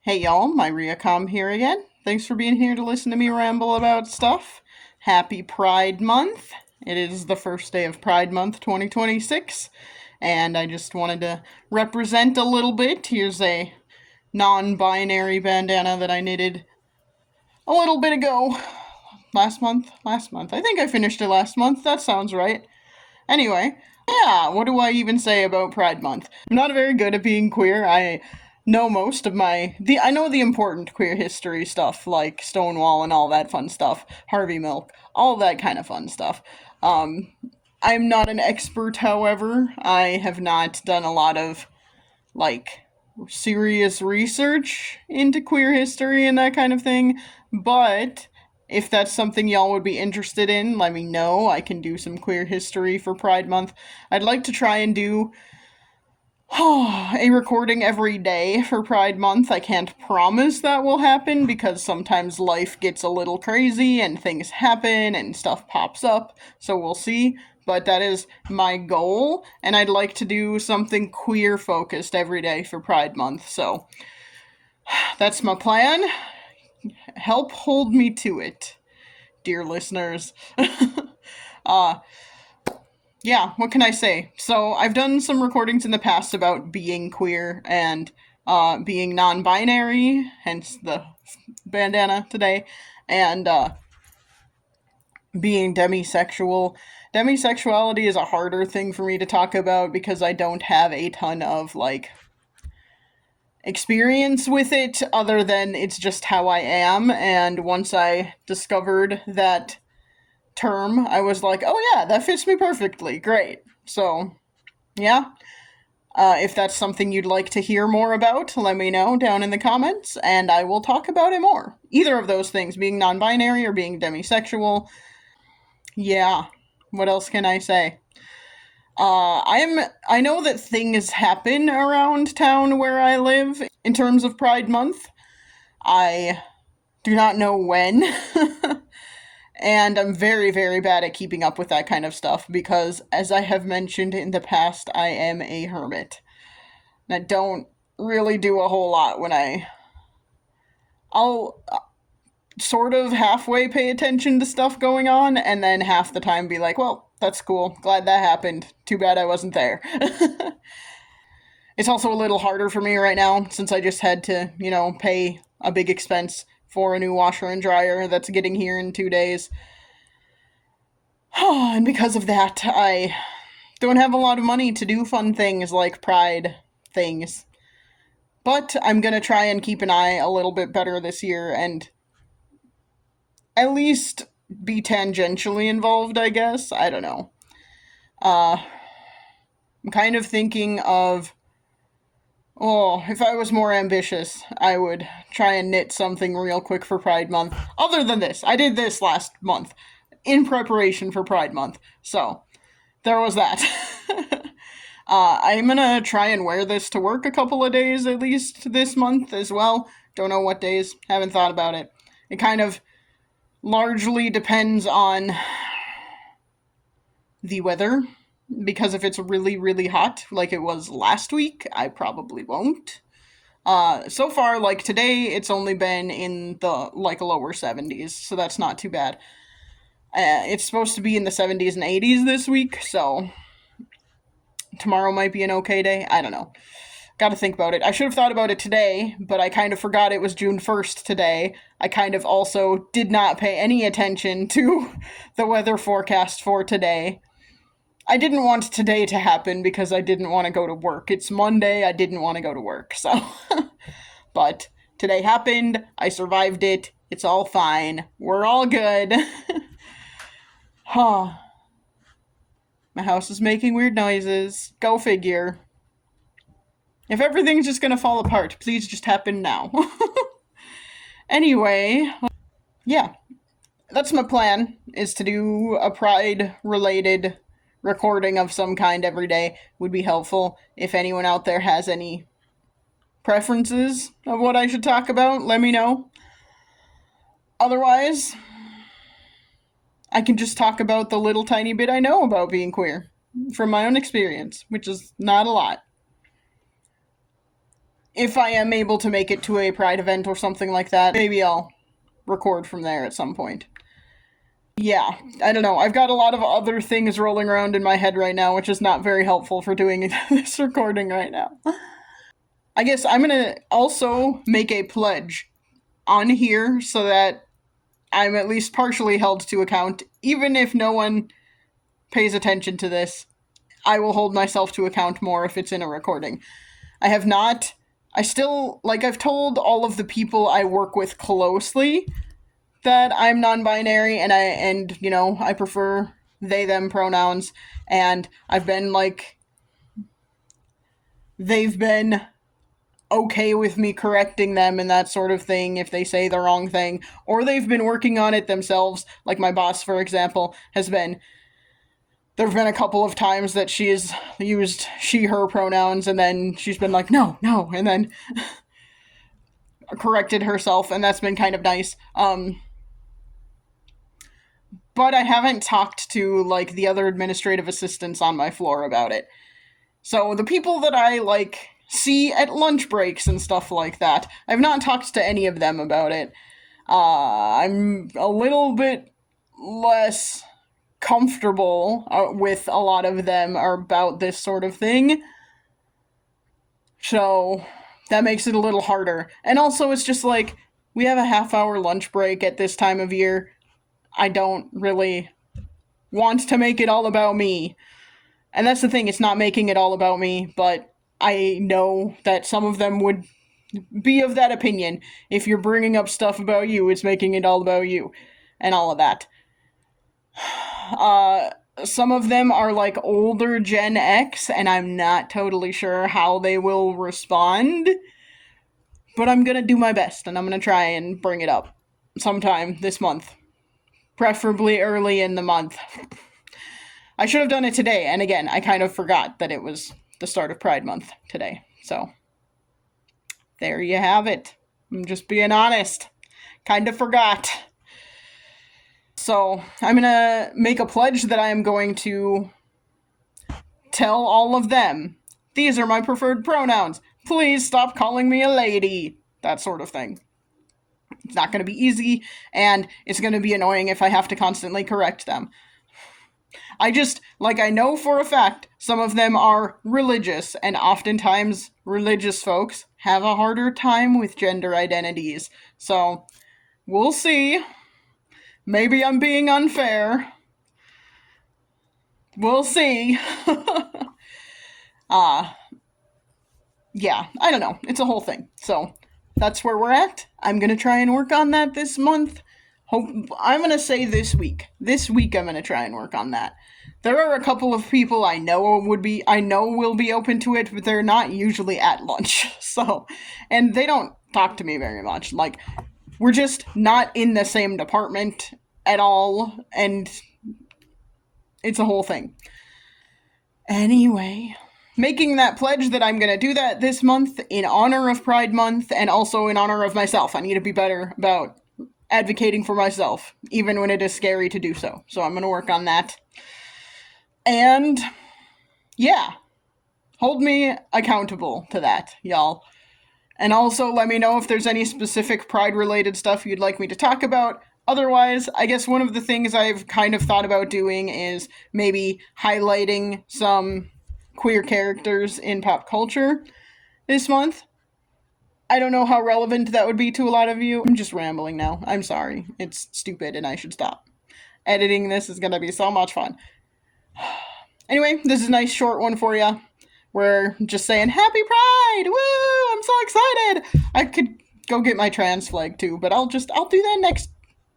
Hey y'all, my Riacom here again. Thanks for being here to listen to me ramble about stuff. Happy Pride Month. It is the first day of Pride Month 2026, and I just wanted to represent a little bit. Here's a non-binary bandana that I knitted a little bit ago. Last month. I think I finished it last month. That sounds right. Anyway, yeah, what do I even say about Pride Month? I'm not very good at being queer. I know most of I know the important queer history stuff, like Stonewall and all that fun stuff, Harvey Milk, all that kind of fun stuff. Um, I'm not an expert, however. I have not done a lot of, like, serious research into queer history and that kind of thing, but if that's something y'all would be interested in, let me know. I can do some queer history for Pride Month. I'd like to try and do a recording every day for Pride Month. I can't promise that will happen because sometimes life gets a little crazy and things happen and stuff pops up, so we'll see. But that is my goal, and I'd like to do something queer focused every day for Pride Month, so that's my plan. Help hold me to it, dear listeners. uh, yeah, what can I say? So, I've done some recordings in the past about being queer and being non binary, hence the bandana today, and being demisexual. Demisexuality is a harder thing for me to talk about because I don't have a ton of, like, experience with it other than it's just how I am, and once I discovered that term, I was like, oh yeah, that fits me perfectly. Great. So, yeah. If that's something you'd like to hear more about, let me know down in the comments, and I will talk about it more. Either of those things, being non binary or being demisexual. Yeah. What else can I say? I know that things happen around town where I live in terms of Pride Month. I do not know when. And I'm very, very bad at keeping up with that kind of stuff because, as I have mentioned in the past, I am a hermit. And I don't really do a whole lot when I'll sort of halfway pay attention to stuff going on, and then half the time be like, well, that's cool. Glad that happened. Too bad I wasn't there. It's also a little harder for me right now since I just had to, pay a big expense for a new washer and dryer that's getting here in 2 days. And because of that, I don't have a lot of money to do fun things like Pride things. But I'm gonna try and keep an eye a little bit better this year and at least be tangentially involved, I guess. I don't know. I'm kind of thinking of, oh, if I was more ambitious, I would try and knit something real quick for Pride Month. Other than this, I did this last month in preparation for Pride Month. So, there was that. I'm gonna try and wear this to work a couple of days at least this month as well. Don't know what days, haven't thought about it. It kind of largely depends on the weather, because if it's really, really hot, like it was last week, I probably won't. So far, like today, it's only been in the, like, lower 70s, so that's not too bad. It's supposed to be in the 70s and 80s this week, so tomorrow might be an okay day. I don't know. Gotta think about it. I should have thought about it today, but I kind of forgot it was June 1st today. I kind of also did not pay any attention to the weather forecast for today. I didn't want today to happen because I didn't want to go to work. It's Monday, I didn't want to go to work, so. But today happened, I survived it, it's all fine, we're all good. Huh. My house is making weird noises. Go figure. If everything's just gonna fall apart, please just happen now. Anyway, yeah. That's my plan, is to do a Pride-related recording of some kind every day. Would be helpful. If anyone out there has any preferences of what I should talk about, let me know. Otherwise, I can just talk about the little tiny bit I know about being queer from my own experience, which is not a lot. if I am able to make it to a Pride event or something like that, maybe I'll record from there at some point. Yeah, I don't know. I've got a lot of other things rolling around in my head right now, which is not very helpful for doing this recording right now. I guess I'm gonna also make a pledge on here so that I'm at least partially held to account. Even if no one pays attention to this, I will hold myself to account more if it's in a recording. I still, like, I've told all of the people I work with closely that I'm non-binary and I prefer they them pronouns, and I've been like, they've been okay with me correcting them and that sort of thing if they say the wrong thing, or they've been working on it themselves. Like my boss, for example, there have been a couple of times that she has used she her pronouns, and then she's been like, no, and then corrected herself, and that's been kind of nice. But I haven't talked to, like, the other administrative assistants on my floor about it. So the people that I, like, see at lunch breaks and stuff like that, I've not talked to any of them about it. I'm a little bit less comfortable with a lot of them about this sort of thing. So that makes it a little harder. And also, it's just like, we have a half-hour lunch break at this time of year. I don't really want to make it all about me. And that's the thing, it's not making it all about me, but I know that some of them would be of that opinion. If you're bringing up stuff about you, it's making it all about you. And all of that. Some of them are like older Gen X, and I'm not totally sure how they will respond. But I'm gonna do my best, and I'm gonna try and bring it up sometime this month. Preferably early in the month. I should have done it today, and again, I kind of forgot that it was the start of Pride Month today. So, there you have it. I'm just being honest. Kind of forgot. So, I'm gonna make a pledge that I am going to tell all of them, these are my preferred pronouns. Please stop calling me a lady. That sort of thing. It's not going to be easy, and it's going to be annoying if I have to constantly correct them. I know for a fact some of them are religious, and oftentimes religious folks have a harder time with gender identities. So, we'll see. Maybe I'm being unfair. We'll see. Yeah, I don't know. It's a whole thing. So, that's where we're at. I'm gonna try and work on that this month. I'm gonna say this week. This week I'm gonna try and work on that. There are a couple of people I know will be open to it, but they're not usually at lunch. So, and they don't talk to me very much. Like, we're just not in the same department at all, and it's a whole thing. Anyway, making that pledge that I'm gonna do that this month in honor of Pride Month, and also in honor of myself. I need to be better about advocating for myself, even when it is scary to do so. So I'm gonna work on that. And, yeah, hold me accountable to that, y'all. And also let me know if there's any specific Pride-related stuff you'd like me to talk about. Otherwise, I guess one of the things I've kind of thought about doing is maybe highlighting some queer characters in pop culture this month. I don't know how relevant that would be to a lot of you. I'm just rambling now. I'm sorry. It's stupid and I should stop. Editing this is going to be so much fun. Anyway, this is a nice short one for you. We're just saying Happy Pride! Woo! I'm so excited! I could go get my trans flag too, but I'll do that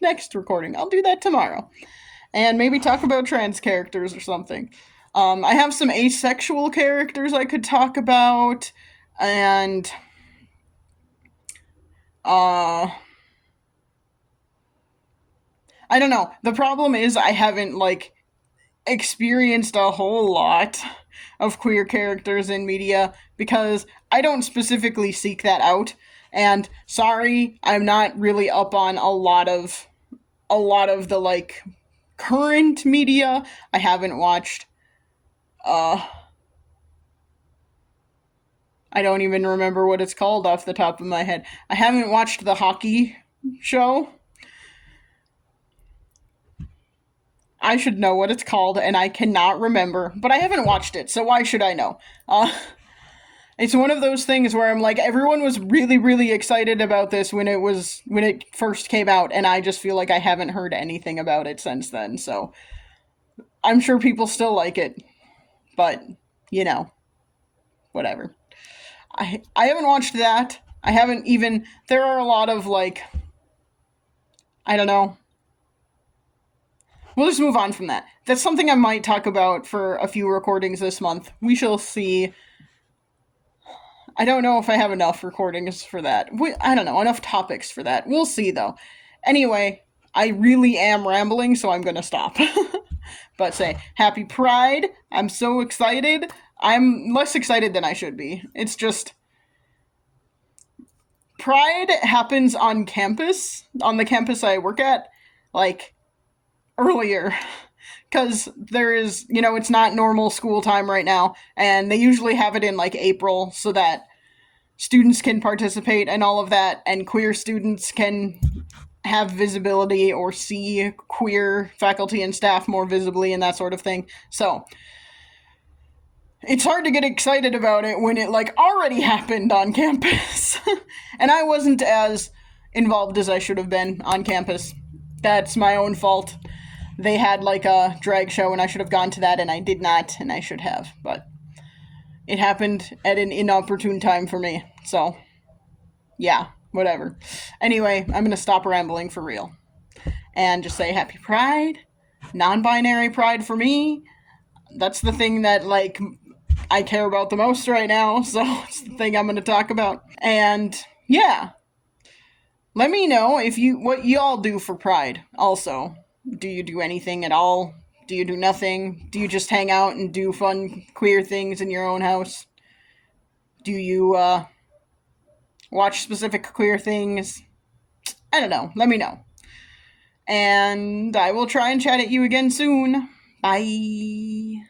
next recording. I'll do that tomorrow. And maybe talk about trans characters or something. I have some asexual characters I could talk about, and I don't know. The problem is I haven't, experienced a whole lot of queer characters in media because I don't specifically seek that out. And sorry, I'm not really up on a lot of the current media. I haven't watched I don't even remember what it's called off the top of my head. I haven't watched the hockey show. I should know what it's called, and I cannot remember, but I haven't watched it, so why should I know? It's one of those things where I'm like, everyone was really, really excited about this when it first came out, and I just feel like I haven't heard anything about it since then. So I'm sure people still like it, but you know, whatever. I haven't watched that. I haven't even. There are a lot of like, I don't know. We'll just move on from that. That's something I might talk about for a few recordings this month. We shall see. I don't know if I have enough recordings for that. I don't know, enough topics for that. We'll see, though. Anyway, I really am rambling, so I'm gonna stop. But say, Happy Pride. I'm so excited. I'm less excited than I should be. It's just. Pride happens on campus, on the campus I work at, like, earlier. Because there is, it's not normal school time right now, and they usually have it in, like, April, so that students can participate and all of that, and queer students can have visibility or see queer faculty and staff more visibly and that sort of thing. So it's hard to get excited about it when it like already happened on campus. And I wasn't as involved as I should have been on campus. That's my own fault. They had like a drag show and I should have gone to that, and I did not, and I should have, but it happened at an inopportune time for me. So, yeah, whatever. Anyway, I'm going to stop rambling for real. And just say Happy Pride. Non-binary pride for me. That's the thing that, like, I care about the most right now. So, it's the thing I'm going to talk about. And, yeah. Let me know what y'all do for Pride, also. Do you do anything at all? Do you do nothing? Do you just hang out and do fun queer things in your own house? Do you watch specific queer things? I don't know. Let me know. And I will try and chat at you again soon. Bye.